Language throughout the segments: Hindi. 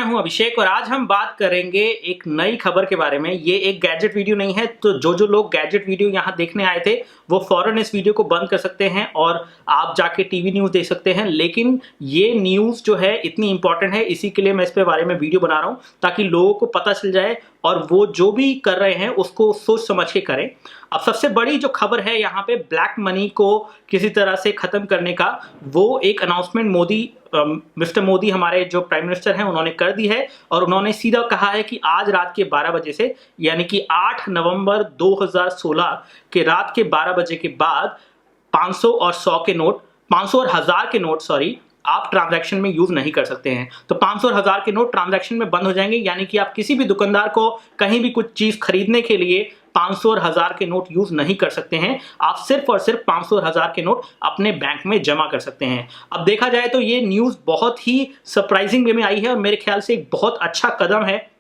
मैं हूं अभिषेक और आज हम बात करेंगे एक नई खबर के बारे में। ये एक गैजेट वीडियो नहीं है, तो जो लोग गैजेट वीडियो यहां देखने आए थे वो फौरन इस वीडियो को बंद कर सकते हैं और आप जाके टीवी न्यूज़ देख सकते हैं। लेकिन ये न्यूज़ जो है इतनी इंपॉर्टेंट है, इसी के लिए मैं इस पे बारे में वीडियो बना रहा हूं ताकि लोगों को पता चल जाए और वो जो भी कर रहे हैं उसको सोच समझ के करें। अब सबसे बड़ी जो खबर है यहाँ पे ब्लैक मनी को किसी तरह से खत्म करने का, वो एक अनाउंसमेंट मिस्टर मोदी हमारे जो प्राइम मिनिस्टर हैं उन्होंने कर दी है और उन्होंने सीधा कहा है कि आज रात के 12 बजे से यानी कि 8 नवंबर 2016 के रात के 12 बजे के बाद 500 और 100 के नोट, 500 और 1000 के नोट आप ट्रांजैक्शन में यूज नहीं कर सकते हैं। तो 500 और 1000 के नोट ट्रांजैक्शन में बंद हो जाएंगे, यानी कि आप किसी भी दुकानदार को कहीं भी कुछ चीज खरीदने के लिए 500 और 1000 के नोट यूज नहीं कर सकते हैं। आप सिर्फ और सिर्फ 500 और 1000 के नोट अपने बैंक में जमा कर सकते हैं। अब देखा जाए तो ये न्यूज बहुत ही सरप्राइजिंग वे में आई है और मेरे ख्याल से एक बहुत अच्छा कदम है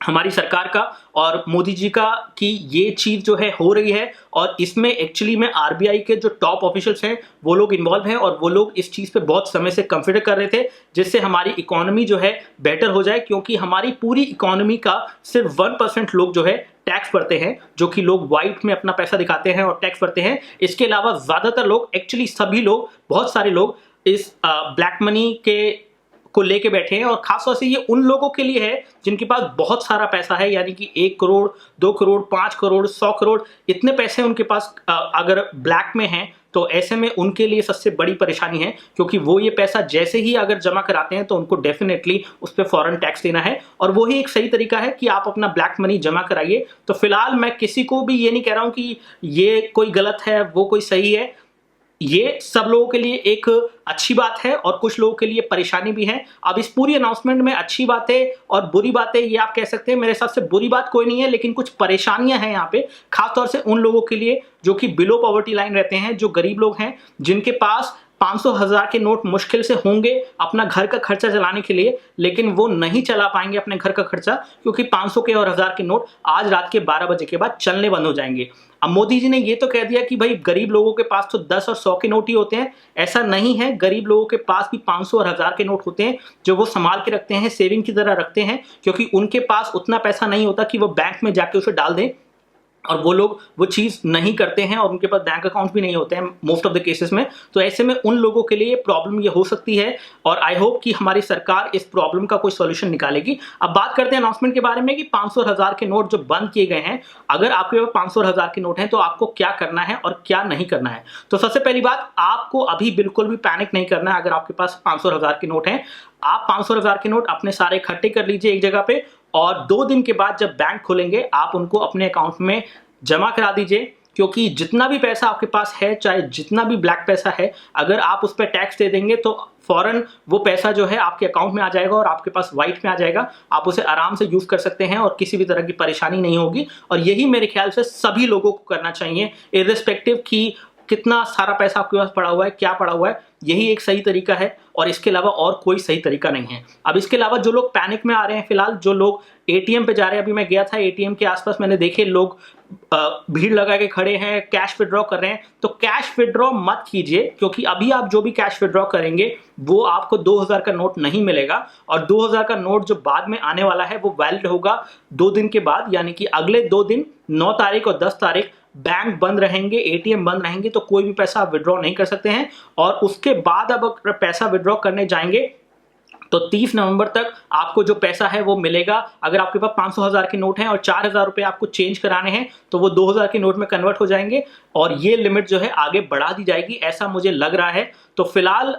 हमारी सरकार का और मोदी जी का कि ये चीज जो है हो रही है। और इसमें एक्चुअली में आरबीआई के जो टॉप ऑफिशियल्स हैं वो लोग इन्वॉल्व हैं और वो लोग इस चीज पे बहुत समय से कंसिडर कर रहे थे जिससे हमारी इकोनॉमी जो है बेटर हो जाए, क्योंकि हमारी पूरी इकोनॉमी का सिर्फ 1% लोग जो है टैक्स भरते हैं, जो कि लोग व्हाइट में अपना पैसा दिखाते हैं और टैक्स भरते हैं। इसके अलावा ज्यादातर लोग, एक्चुअली सभी लोग, बहुत सारे लोग इस ब्लैक मनी के को लेके बैठे हैं और खासतौर से ये उन लोगों के लिए है जिनके पास बहुत सारा पैसा है, यानी कि 1 करोड़ 2 करोड़ 5 करोड़ 100 करोड़ इतने पैसे उनके पास अगर ब्लैक में हैं तो ऐसे में उनके लिए सबसे बड़ी परेशानी है, क्योंकि वो ये पैसा जैसे ही अगर जमा कराते हैं तो उनको डेफिनेटली उस पर फॉरेन टैक्स देना है। और वही एक सही तरीका है कि आप अपना ब्लैक मनी जमा कराइए। तो फिलहाल मैं किसी को भी ये नहीं कह रहा हूं कि ये कोई गलत है वो कोई सही है, ये सब लोगों के लिए एक अच्छी बात है और कुछ लोगों के लिए परेशानी भी है। अब इस पूरी अनाउंसमेंट में अच्छी बातें और बुरी बातें ये आप कह सकते हैं, मेरे हिसाब से बुरी बात कोई नहीं है, लेकिन कुछ परेशानियां हैं यहाँ पे, खासतौर से उन लोगों के लिए जो कि बिलो पॉवर्टी लाइन रहते हैं, जो गरीब लोग हैं, जिनके पास 500 1000 के नोट मुश्किल से होंगे अपना घर का खर्चा चलाने के लिए, लेकिन वो नहीं चला पाएंगे अपने घर का खर्चा, क्योंकि 500 के और 1000 के नोट आज रात के 12 बजे के बाद चलने बंद हो जाएंगे। अब मोदी जी ने ये तो कह दिया कि भाई गरीब लोगों के पास तो 10 और 100 के नोट ही होते हैं। ऐसा नहीं है, गरीब लोगों के पास भी 500 और 1000 के नोट होते हैं जो वो संभाल के रखते हैं, सेविंग की तरह रखते हैं, क्योंकि उनके पास उतना पैसा नहीं होता कि वो बैंक में जाके उसे डाल दें, और वो लोग वो चीज़ नहीं करते हैं और उनके पास बैंक अकाउंट भी नहीं होते हैं मोस्ट ऑफ द केसेस में। तो ऐसे में उन लोगों के लिए प्रॉब्लम ये हो सकती है और आई होप कि हमारी सरकार इस प्रॉब्लम का कोई सॉल्यूशन निकालेगी। अब बात करते हैं अनाउंसमेंट के बारे में कि 500 और 1000 के नोट जो बंद किए गए हैं, अगर आपके पास 500 और 1000 के नोट हैं तो आपको क्या करना है और क्या नहीं करना है। तो सबसे पहली बात, आपको अभी बिल्कुल भी पैनिक नहीं करना है। अगर आपके पास 500 और 1000 के नोट हैं, आप 500 और 1000 के नोट अपने सारे इकट्ठे कर लीजिए एक जगह पे और 2 दिन के बाद जब बैंक खोलेंगे आप उनको अपने अकाउंट में जमा करा दीजिए, क्योंकि जितना भी पैसा आपके पास है, चाहे जितना भी ब्लैक पैसा है, अगर आप उस पर टैक्स दे देंगे तो फौरन वो पैसा जो है आपके अकाउंट में आ जाएगा और आपके पास व्हाइट में आ जाएगा। आप उसे आराम से यूज कर सकते हैं और किसी भी तरह की परेशानी नहीं होगी। और यही मेरे ख्याल से सभी लोगों को करना चाहिए, इर्रिस्पेक्टिव कि कितना सारा पैसा आपके पास पड़ा हुआ है, क्या पड़ा हुआ है। यही एक सही तरीका है और इसके अलावा और कोई सही तरीका नहीं है। अब इसके अलावा जो लोग पैनिक में आ रहे हैं, फिलहाल जो लोग एटीएम पे जा रहे हैं, अभी मैं गया था एटीएम के आसपास, मैंने देखे लोग भीड़ लगा के खड़े हैं, कैश विड्रॉ कर रहे हैं। तो कैश विड्रॉ मत कीजिए, क्योंकि अभी आप जो भी कैश विड्रॉ करेंगे वो आपको 2000 का नोट नहीं मिलेगा और 2000 का नोट जो बाद में आने वाला है वो वैलिड होगा 2 दिन के बाद, यानी कि अगले 2 दिन 9 तारीख और 10 तारीख बैंक बंद रहेंगे, एटीएम बंद रहेंगे, तो कोई भी पैसा आप विड्रॉ नहीं कर सकते हैं। और उसके बाद अब अगर पैसा विड्रॉ करने जाएंगे तो 30 नवंबर तक आपको जो पैसा है वो मिलेगा। अगर आपके पास 500 1000 के नोट हैं और 4000 रुपये आपको चेंज कराने हैं तो वो 2000 के नोट में कन्वर्ट हो जाएंगे और ये लिमिट जो है आगे बढ़ा दी जाएगी, ऐसा मुझे लग रहा है। तो फिलहाल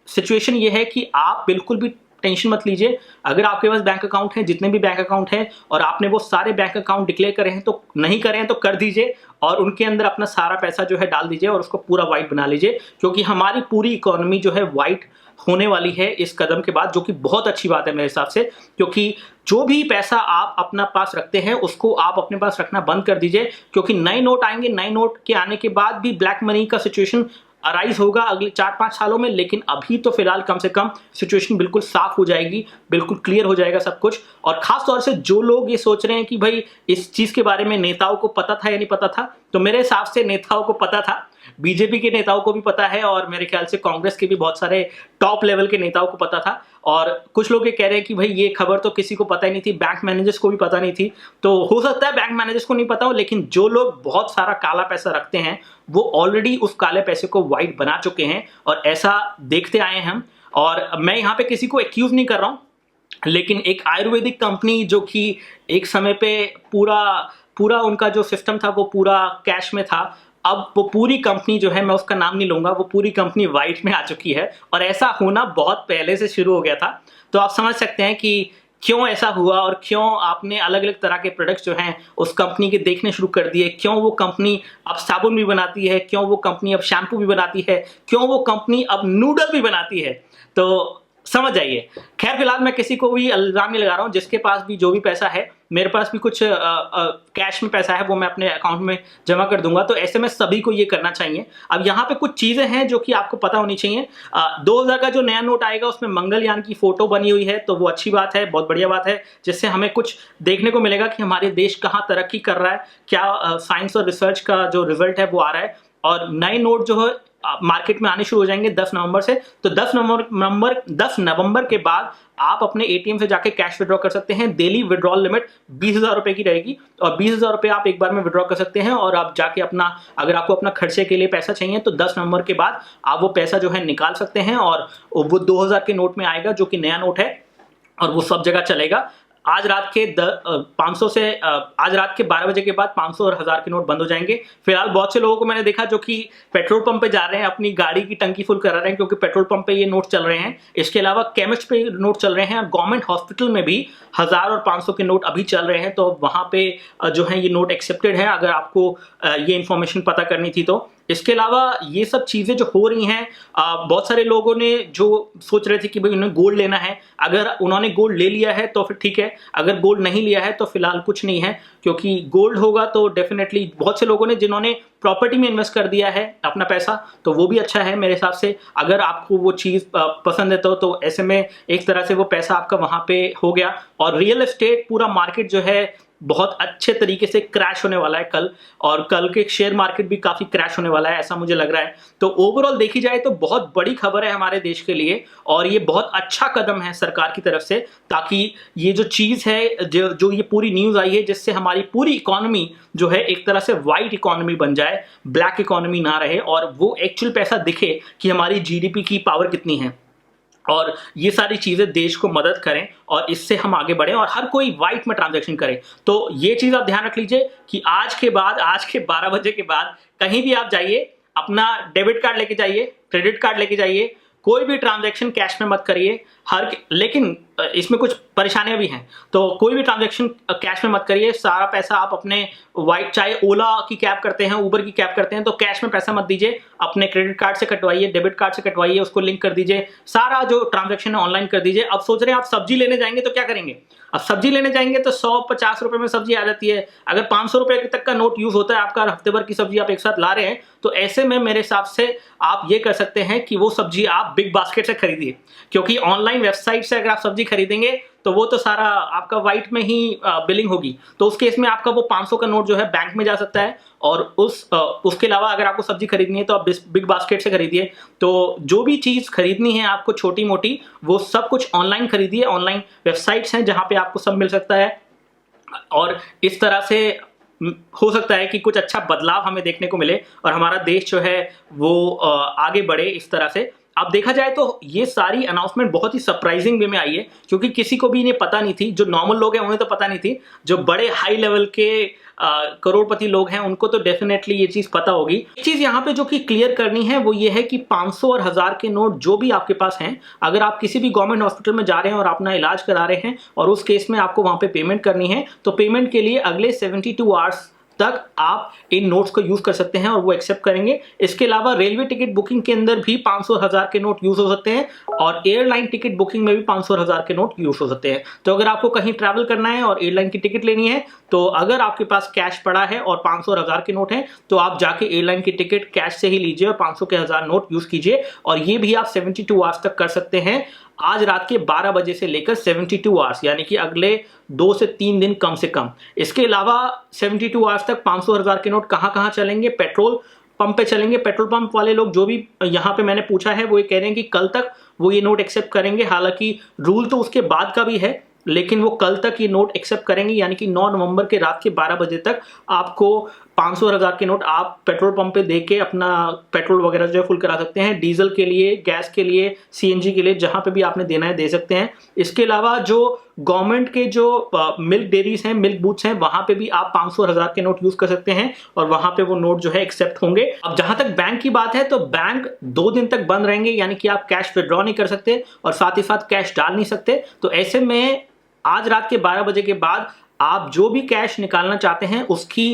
सिचुएशन ये है कि आप बिल्कुल भी टेंशन मत लीजिए। अगर आपके पास बैंक अकाउंट है, जितने भी बैंक अकाउंट हैं, और आपने वो सारे बैंक अकाउंट डिक्लेयर करे हैं तो नहीं करें तो कर दीजिए और उनके अंदर अपना सारा पैसा जो है डाल दीजिए और उसको पूरा वाइट बना लीजिए, क्योंकि हमारी पूरी इकोनॉमी जो है वाइट होने वाली है इस कदम के बाद, जो कि बहुत अच्छी बात है मेरे हिसाब से। क्योंकि जो भी पैसा आप अपना पास रखते हैं उसको आप अपने पास रखना बंद कर दीजिए, क्योंकि नए नोट आएंगे, नए नोट के आने के बाद भी ब्लैक मनी का सिचुएशन अराइज होगा अगले 4-5 सालों में। लेकिन अभी तो फिलहाल कम से कम सिचुएशन बिल्कुल साफ हो जाएगी, बिल्कुल क्लियर हो जाएगा सब कुछ। और खास तौर से जो लोग ये सोच रहे हैं कि भाई इस चीज के बारे में नेताओं को पता था या नहीं पता था, तो मेरे हिसाब से नेताओं को पता था बीजेपी के नेताओं को भी पता है और मेरे ख्याल से कांग्रेस के भी बहुत सारे टॉप लेवल के नेताओं को पता था। और कुछ लोग ये कह रहे हैं कि भाई ये खबर तो किसी को पता ही नहीं थी, बैंक मैनेजर्स को भी पता नहीं थी। तो हो सकता है बैंक मैनेजर्स को नहीं पता हो, लेकिन जो लोग बहुत सारा काला पैसा रखते हैं वो ऑलरेडी उस काले पैसे को वाइट बना चुके हैं और ऐसा देखते आए हैं हम। और मैं यहाँ पे किसी को एक्यूज नहीं कर रहा हूँ, लेकिन एक आयुर्वेदिक कंपनी जो कि एक समय पे पूरा पूरा उनका जो सिस्टम था वो पूरा कैश में था, अब वो पूरी कंपनी जो है, मैं उसका नाम नहीं लूंगा, वो पूरी कंपनी वाइट में आ चुकी है। और ऐसा होना बहुत पहले से शुरू हो गया था। तो आप समझ सकते हैं कि क्यों ऐसा हुआ और क्यों आपने अलग अलग तरह के प्रोडक्ट्स जो हैं उस कंपनी के देखने शुरू कर दिए। क्यों वो कंपनी अब साबुन भी बनाती है, क्यों वो कंपनी अब शैम्पू भी बनाती है, क्यों वो कंपनी अब नूडल भी बनाती है। तो समझ जाइए। खैर फिलहाल मैं किसी को भी इल्जाम नहीं लगा रहा हूँ। जिसके पास भी जो भी पैसा है, मेरे पास भी कुछ कैश में पैसा है, वो मैं अपने अकाउंट में जमा कर दूंगा। तो ऐसे में सभी को ये करना चाहिए। अब यहाँ पे कुछ चीज़ें हैं जो कि आपको पता होनी चाहिए। 2000 का जो नया नोट आएगा उसमें मंगलयान की फोटो बनी हुई है, तो वो अच्छी बात है, बहुत बढ़िया बात है, जिससे हमें कुछ देखने को मिलेगा कि हमारे देश कहाँ तरक्की कर रहा है, क्या साइंस और रिसर्च का जो रिजल्ट है वो आ रहा है। और नए नोट जो है मार्केट में आने शुरू हो जाएंगे 10 नवंबर से। तो 10 नवंबर के बाद आप अपने एटीएम से जाके कैश विड्रॉ कर सकते हैं। डेली विड्रॉल लिमिट 20,000 रुपए की रहेगी और 20,000 रुपए आप एक बार में विड्रॉ कर सकते हैं। और आप जाके अपना, अगर आपको अपना खर्चे के लिए पैसा चाहिए तो 10 नवंबर के बाद आप वो पैसा जो है निकाल सकते हैं और वो 2000 के नोट में आएगा, जो कि नया नोट है और वो सब जगह चलेगा। आज रात के 500 से आज रात के 12 बजे के बाद 500 और 1000 के नोट बंद हो जाएंगे। फिलहाल बहुत से लोगों को मैंने देखा जो कि पेट्रोल पंप पे जा रहे हैं, अपनी गाड़ी की टंकी फुल करा रहे हैं, क्योंकि पेट्रोल पंप पे ये नोट चल रहे हैं। इसके अलावा केमिस्ट पे नोट चल रहे हैं और गवर्नमेंट हॉस्पिटल में भी 1000 और 500 के नोट अभी चल रहे हैं। तो वहां पे जो है ये नोट एक्सेप्टेड है, अगर आपको ये इंफॉर्मेशन पता करनी थी तो। इसके अलावा ये सब चीज़ें जो हो रही हैं, बहुत सारे लोगों ने जो सोच रहे थे कि भाई उन्हें गोल्ड लेना है, अगर उन्होंने गोल्ड ले लिया है तो फिर ठीक है, अगर गोल्ड नहीं लिया है तो फिलहाल कुछ नहीं है, क्योंकि गोल्ड होगा तो डेफिनेटली बहुत से लोगों ने जिन्होंने प्रॉपर्टी में इन्वेस्ट कर दिया है अपना पैसा, तो वो भी अच्छा है मेरे हिसाब से। अगर आपको वो चीज़ पसंद है तो ऐसे में एक तरह से वो पैसा आपका वहाँ पे हो गया। और रियल एस्टेट पूरा मार्केट जो है बहुत अच्छे तरीके से क्रैश होने वाला है कल, और कल के शेयर मार्केट भी काफ़ी क्रैश होने वाला है, ऐसा मुझे लग रहा है। तो ओवरऑल देखी जाए तो बहुत बड़ी खबर है हमारे देश के लिए और ये बहुत अच्छा कदम है सरकार की तरफ से, ताकि ये जो चीज़ है, जो ये पूरी न्यूज़ आई है, जिससे हमारी पूरी इकोनॉमी जो है एक तरह से वाइट इकोनॉमी बन जाए, ब्लैक इकोनॉमी ना रहे, और वो एक्चुअल पैसा दिखे कि हमारी जीडीपी की पावर कितनी है। और ये सारी चीज़ें देश को मदद करें और इससे हम आगे बढ़ें और हर कोई वाइट में ट्रांजैक्शन करे। तो ये चीज़ आप ध्यान रख लीजिए कि आज के 12 बजे के बाद कहीं भी आप जाइए, अपना डेबिट कार्ड लेके जाइए, क्रेडिट कार्ड लेके जाइए, कोई भी ट्रांजैक्शन कैश में मत करिए। लेकिन इसमें कुछ परेशानियां भी हैं, तो कोई भी ट्रांजैक्शन कैश में मत करिए। सारा पैसा आप अपने वाइट, चाहे ओला की कैब करते हैं, उबर की कैब करते हैं, तो कैश में पैसा मत दीजिए, अपने क्रेडिट कार्ड से कटवाइए, डेबिट कार्ड से कटवाइए, उसको लिंक कर दीजिए, सारा जो ट्रांजैक्शन है ऑनलाइन कर दीजिए। अब सोच रहे हैं आप सब्जी लेने जाएंगे तो क्या करेंगे? अब सब्जी लेने जाएंगे तो 150 रुपए में सब्जी आ जाती है। अगर 500 रुपए तक का नोट यूज होता है आपका, हफ्ते भर की सब्जी आप एक साथ ला रहे हैं, तो ऐसे में मेरे हिसाब से आप ये कर सकते हैं कि वो सब्जी आप बिग बास्केट से खरीदिए, क्योंकि ऑनलाइन वेबसाइट से अगर आप सब्जी खरीदेंगे तो वो तो सारा आपका वाइट में ही बिलिंग होगी। तो उस केस में आपका वो 500 का नोट जो है बैंक में जा सकता है। और उसके अलावा अगर आपको सब्जी खरीदनी है तो आप बिग बास्केट से खरीदिए। तो जो भी चीज़ खरीदनी है आपको छोटी मोटी, वो सब कुछ ऑनलाइन खरीदिए। ऑनलाइन वेबसाइट्स हैं जहाँ पे आपको सब मिल सकता है, और इस तरह से हो सकता है कि कुछ अच्छा बदलाव हमें देखने को मिले और हमारा देश जो है वो आगे बढ़े इस तरह से। अब देखा जाए तो ये सारी अनाउंसमेंट बहुत ही सरप्राइजिंग वे में आई है, क्योंकि किसी को भी इन्हें पता नहीं थी। जो नॉर्मल लोग हैं उन्हें तो पता नहीं थी, जो बड़े हाई लेवल के करोड़पति लोग हैं उनको तो डेफिनेटली ये चीज़ पता होगी। एक चीज़ यहाँ पे जो कि क्लियर करनी है वो ये है कि 500 और 1000 के नोट जो भी आपके पास हैं, अगर आप किसी भी गवर्नमेंट हॉस्पिटल में जा रहे हैं और अपना इलाज करा रहे हैं और उस केस में आपको वहाँ पे पेमेंट करनी है, तो पेमेंट के लिए अगले 72 आवर्स तक आप इन नोट्स को यूज कर सकते हैं और वो एक्सेप्ट करेंगे। इसके अलावा रेलवे टिकट बुकिंग के अंदर भी 500 और 1000 के नोट यूज हो सकते हैं, और एयरलाइन टिकट बुकिंग में भी 500 और 1000 के नोट यूज हो सकते हैं। तो अगर आपको कहीं ट्रैवल करना है और एयरलाइन की टिकट लेनी है, तो अगर आपके पास कैश पड़ा है और 500 और 1000 के नोट हैं, तो आप जाके एयरलाइन की टिकट कैश से ही लीजिए और 500 के 1000 नोट यूज कीजिए। और ये भी आप 72 आवर्स तक कर सकते हैं, आज रात के 12 बजे से लेकर 72 आवर्स, यानी कि अगले 2 से 3 दिन कम से कम। इसके अलावा 72 आवर्स तक 500 और 1000 के नोट कहाँ कहाँ चलेंगे? पेट्रोल पंप पे चलेंगे। पेट्रोल पंप वाले लोग जो भी यहाँ पे मैंने पूछा है वो ये कह रहे हैं कि कल तक वो ये नोट एक्सेप्ट करेंगे। हालांकि रूल तो उसके बाद का भी है, लेकिन वो कल तक ये नोट एक्सेप्ट करेंगे, यानी कि 9 नवंबर के रात के 12 बजे तक आपको 500 और 1000 के नोट आप पेट्रोल पंप पे दे के अपना पेट्रोल वगैरह जो है फुल करा सकते हैं। डीजल के लिए, गैस के लिए, सीएनजी के लिए, जहां पे भी आपने देना है दे सकते हैं। इसके अलावा जो गवर्नमेंट के जो मिल्क डेयरीज हैं, मिल्क बूथ्स हैं, वहां पे भी आप 500 और 1000 के नोट यूज कर सकते हैं और वहां पे वो नोट जो है एक्सेप्ट होंगे। अब जहां तक बैंक की बात है तो बैंक 2 दिन तक बंद रहेंगे, यानी कि आप कैश विड्रॉ नहीं कर सकते और साथ ही साथ कैश डाल नहीं सकते। तो ऐसे में आज रात के 12 बजे के बाद आप जो भी कैश निकालना चाहते हैं उसकी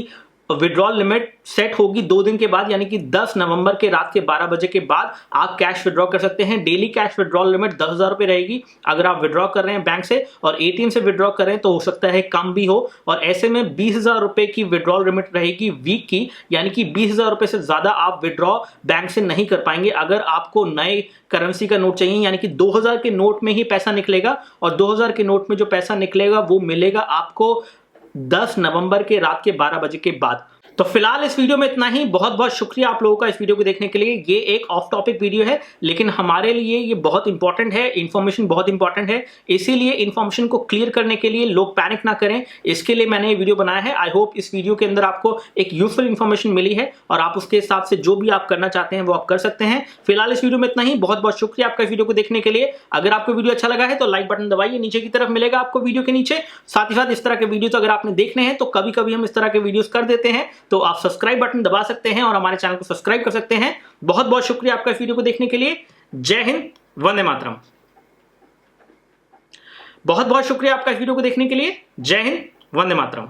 विड्रॉल लिमिट सेट होगी 2 दिन के बाद, यानी कि 10 नवंबर के रात के 12 बजे के बाद आप कैश विड्रॉ कर सकते हैं। डेली कैश विड्रॉल लिमिट 10,000 रुपए रहेगी अगर आप विड्रॉ कर रहे हैं बैंक से, और एटीएम से विड्रॉ कर रहे हैं तो हो सकता है कम भी हो। और ऐसे में 20,000 रुपए की विड्रॉल लिमिट रहेगी वीक की, यानी कि 20,000 रुपए से ज्यादा आप विड्रॉ बैंक से नहीं कर पाएंगे। अगर आपको नए करेंसी का नोट चाहिए, यानी कि 2000 के नोट में ही पैसा निकलेगा, और 2000 के नोट में जो पैसा निकलेगा वो मिलेगा आपको 10 नवंबर के रात के 12 बजे के बाद। तो फिलहाल इस वीडियो में इतना ही। बहुत बहुत शुक्रिया आप लोगों का इस वीडियो को देखने के लिए। ये एक ऑफ टॉपिक वीडियो है, लेकिन हमारे लिए ये बहुत इंपॉर्टेंट है, इन्फॉर्मेशन बहुत इंपॉर्टेंट है। इसीलिए इन्फॉर्मेशन को क्लियर करने के लिए लोग पैनिक ना करें, इसके लिए मैंने ये वीडियो बनाया है। आई होप इस वीडियो के अंदर आपको एक यूजफुल इन्फॉर्मेशन मिली है और आप उसके हिसाब से जो भी आप करना चाहते हैं वो आप कर सकते हैं। फिलहाल इस वीडियो में इतना ही। बहुत बहुत शुक्रिया आपका इस वीडियो को देखने के लिए। अगर आपको वीडियो अच्छा लगा है तो लाइक बटन दबाइए, नीचे की तरफ मिलेगा आपको वीडियो के नीचे। साथ ही साथ इस तरह के वीडियोस अगर आपने देखने हैं तो कभी कभी हम इस तरह के वीडियोस कर देते हैं, तो आप सब्सक्राइब बटन दबा सकते हैं और हमारे चैनल को सब्सक्राइब कर सकते हैं। बहुत बहुत शुक्रिया आपका इस वीडियो को देखने के लिए। जय हिंद, वंदे मातरम। बहुत बहुत शुक्रिया आपका इस वीडियो को देखने के लिए। जय हिंद, वंदे मातरम।